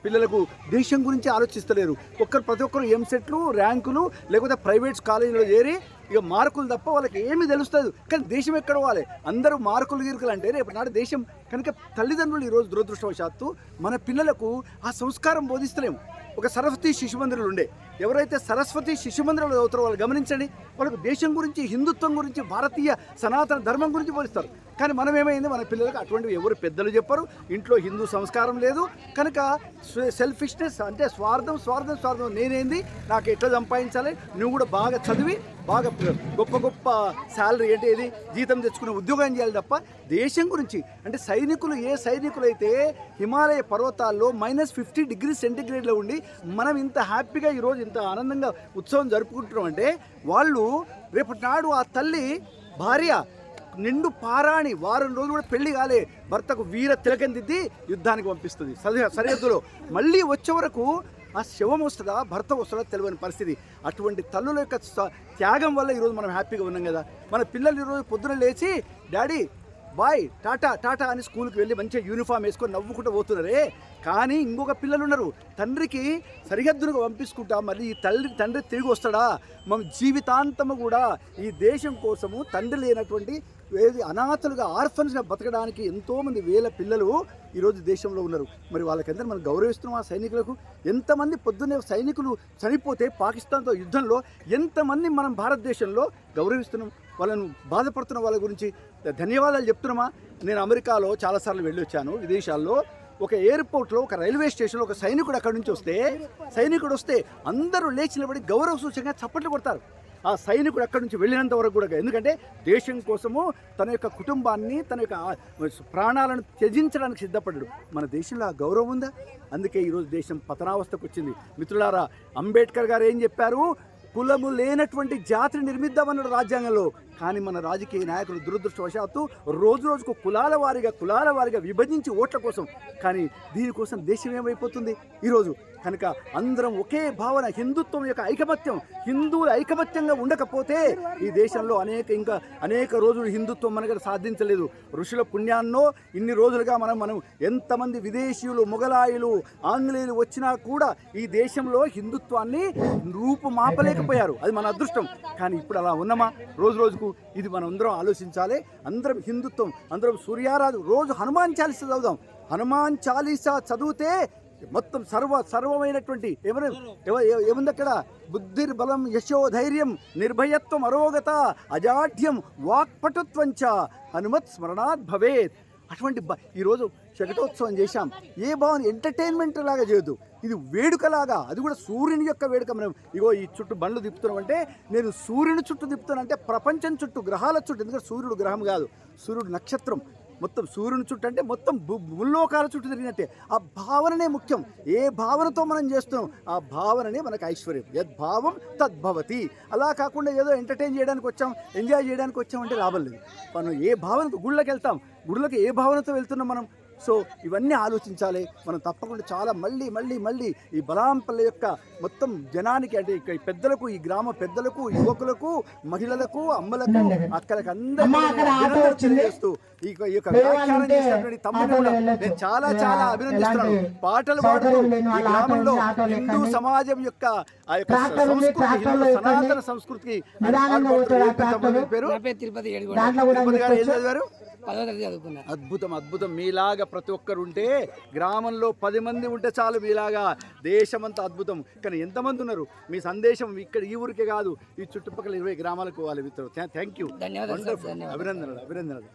పిల్లలకు దేశం గురించి ఆలోచిస్తలేరు. ప్రతి ఒక్కరు ఎంసెట్లు, ర్యాంకులు, లేకపోతే ప్రైవేట్స్ కాలేజీలో చేరి ఇక మార్కులు తప్ప వాళ్ళకి ఏమీ తెలుస్తుంది. కానీ దేశం ఎక్కడ పోవాలి? అందరూ మార్కులు గిరుకులు అంటే రేపు నాడు దేశం కనుక తల్లిదండ్రులు ఈరోజు దురదృష్టవశాత్తు మన పిల్లలకు ఆ సంస్కారం బోధిస్తలేము. ఒక సరస్వతి శిశు మందిరాలు ఉండే, ఎవరైతే సరస్వతి శిశు మందిరాలు చదువుతారో వాళ్ళు గమనించండి, వాళ్ళకు దేశం గురించి, హిందుత్వం గురించి, భారతీయ సనాతన ధర్మం గురించి బోధిస్తారు. కానీ మనం ఏమైంది, మన పిల్లలకు అటువంటివి ఎవరు పెద్దలు చెప్పరు. ఇంట్లో హిందూ సంస్కారం లేదు కనుక సెల్ఫిష్నెస్ అంటే స్వార్థం స్వార్థం స్వార్థం, నేనేంది, నాకు ఎట్లా సంపాదించాలి, నువ్వు కూడా బాగా చదివి బాగా గొప్ప గొప్ప శాలరీ అంటే ఏది జీతం తెచ్చుకునే ఉద్యోగం చేయాలి తప్ప దేశం గురించి అంటే సైనికులు, ఏ సైనికులు అయితే హిమాలయ పర్వతాల్లో -50 డిగ్రీ సెంటిగ్రేడ్లో ఉండి మనం ఇంత హ్యాపీగా ఈరోజు ఇంత ఆనందంగా ఉత్సవం జరుపుకుంటున్నాం అంటే వాళ్ళు రేపటి నాడు ఆ తల్లి భార్య నిండు పారాణి వారం రోజులు కూడా పెళ్లి కాలే భర్తకు వీర తిలకం దిద్ది యుద్ధానికి పంపిస్తుంది సరిహద్దులో. మళ్ళీ వచ్చే వరకు ఆ శవం వస్తుందా, భర్త వస్తుందా తెలియని పరిస్థితి. అటువంటి తల్లుల యొక్క త్యాగం వల్ల ఈరోజు మనం హ్యాపీగా ఉన్నాం కదా. మన పిల్లలు ఈరోజు పొద్దున లేచి డాడీ బాయ్ టాటా టాటా అని స్కూల్కి వెళ్ళి మంచిగా యూనిఫామ్ వేసుకొని నవ్వుకుంటూ పోతున్నారే. కానీ ఇంకొక పిల్లలు ఉన్నారు, తండ్రికి సరిహద్దులకు పంపించుకుంటా మళ్ళీ ఈ తండ్రి తిరిగి వస్తాడా, మన జీవితాంతము కూడా ఈ దేశం కోసము తండ్రి లేనటువంటి అనాథలుగా ఆర్ఫన్స్గా బతకడానికి ఎంతోమంది వేల పిల్లలు ఈరోజు దేశంలో ఉన్నారు. మరి వాళ్ళకందరూ మనం గౌరవిస్తున్నాం. ఆ సైనికులకు ఎంతమంది పొద్దున్నే సైనికులు చనిపోతే పాకిస్తాన్తో యుద్ధంలో ఎంతమంది మనం భారతదేశంలో గౌరవిస్తున్నాం. వాళ్ళను బాధపడుతున్న వాళ్ళ గురించి ధన్యవాదాలు చెప్తున్నామా. నేను అమెరికాలో చాలాసార్లు వెళ్ళి వచ్చాను. విదేశాల్లో ఒక ఎయిర్పోర్ట్లో, ఒక రైల్వే స్టేషన్లో ఒక సైనికుడు అక్కడి నుంచి వస్తే అందరూ లేచి నిలబడి గౌరవ సూచకంగా చప్పట్లు కొడతారు. ఆ సైనికుడు అక్కడి నుంచి వెళ్ళినంత వరకు కూడా, ఎందుకంటే దేశం కోసము తన యొక్క కుటుంబాన్ని, తన యొక్క ప్రాణాలను త్యజించడానికి సిద్ధపడ్డాడు. మన దేశంలో ఆ గౌరవం ఉందా? అందుకే ఈరోజు దేశం పతనావస్థకు వచ్చింది. మిత్రులారా, అంబేద్కర్ గారు ఏం చెప్పారు? కులము లేనటువంటి జాతిని నిర్మిద్దామన్నాడు రాజ్యాంగంలో. కానీ మన రాజకీయ నాయకులు దురదృష్టవశాత్తు రోజు రోజుకు కులాల వారిగా విభజించి ఓట్ల కోసం. కానీ దీనికోసం దేశం ఏమైపోతుంది ఈరోజు? కనుక అందరం ఒకే భావన, హిందుత్వం యొక్క ఐకమత్యం, హిందువుల ఐకమత్యంగా ఉండకపోతే ఈ దేశంలో అనేక రోజులు హిందుత్వం మనకు సాధించలేదు. ఋషుల పుణ్యాన్నో ఇన్ని రోజులుగా మనం ఎంతమంది విదేశీయులు, మొఘలాయులు, ఆంగ్లేయులు వచ్చినా కూడా ఈ దేశంలో హిందుత్వాన్ని రూపుమాపలేకపోయారు. అది మన అదృష్టం. కానీ ఇప్పుడు అలా ఉన్నామా? రోజు రోజుకు ఇది మనం అందరం ఆలోచించాలి. అందరం హిందుత్వం, అందరం సూర్యారాధన, రోజు హనుమాన్ చాలీసా చదువుదాం. హనుమాన్ చాలీసా చదివితే మొత్తం సర్వమైనటువంటి ఏముంది అక్కడ? బుద్ధిర్బలం యశోధైర్యం నిర్భయత్వం అరోగత అజాఢ్యం వాక్పటుత్వంచ హనుమత్ స్మరణాత్ భవేత్. అటువంటి ఈరోజు శకటోత్సవం చేశాం. ఏ భావన ఎంటర్టైన్మెంట్ లాగా చేయొద్దు, ఇది వేడుకలాగా. అది కూడా సూర్యుని యొక్క వేడుక. మనం ఇగో ఈ చుట్టూ బండ్లు తిప్పుతున్నాం అంటే నేను సూర్యుని చుట్టూ తిప్పుతానంటే ప్రపంచం చుట్టూ, గ్రహాల చుట్టూ. ఎందుకంటే సూర్యుడు గ్రహం కాదు, సూర్యుడు నక్షత్రం. మొత్తం సూర్యుని చుట్టూ అంటే మొత్తం ముల్లోకాల చుట్టూ తిరిగినట్టే. ఆ భావననే ముఖ్యం. ఏ భావనతో మనం చేస్తున్నాం ఆ భావననే మనకు ఐశ్వర్యం. యద్భావం తద్భవతి. అలా కాకుండా ఏదో ఎంటర్టైన్ చేయడానికి వచ్చాం, ఎంజాయ్ చేయడానికి వచ్చామంటే లాభం లేదు. మనం ఏ భావనతో గుళ్ళకి వెళ్తాం, గుళ్ళకి ఏ భావనతో వెళ్తున్నాం మనం? సో ఇవన్నీ ఆలోచించాలి మనం తప్పకుండా. చాలా మళ్ళీ ఈ బలాంపల్లి యొక్క మొత్తం జనానికి, అంటే ఇక్కడ పెద్దలకు, ఈ గ్రామ పెద్దలకు, యువకులకు, మహిళలకు, అమ్మలకు, అక్కలకు అందరికీ చేస్తూ ఈ యొక్క వ్యాఖ్యానం చేసినటువంటి తమ్ముడు నేను చాలా అభినందిస్తున్నాను. పాటలు పాడుతూ ఈ గ్రామంలో హిందూ సమాజం యొక్క ఆ యొక్క సంస్కృతి, సనాతన సంస్కృతికి పేరు తిరుపతి గారు ఏం చదివారు? అద్భుతం. మీలాగా ప్రతి ఒక్కరు ఉంటే, గ్రామంలో 10 మంది ఉంటే చాలు మీలాగా దేశమంతా అద్భుతం. కానీ ఎంతమంది ఉన్నారు? మీ సందేశం ఇక్కడ ఈ ఊరికే కాదు, ఈ చుట్టుపక్కల 20 గ్రామాలకు పోవాలి. మిత్రులు, థ్యాంక్ యూ, అభినందనలు.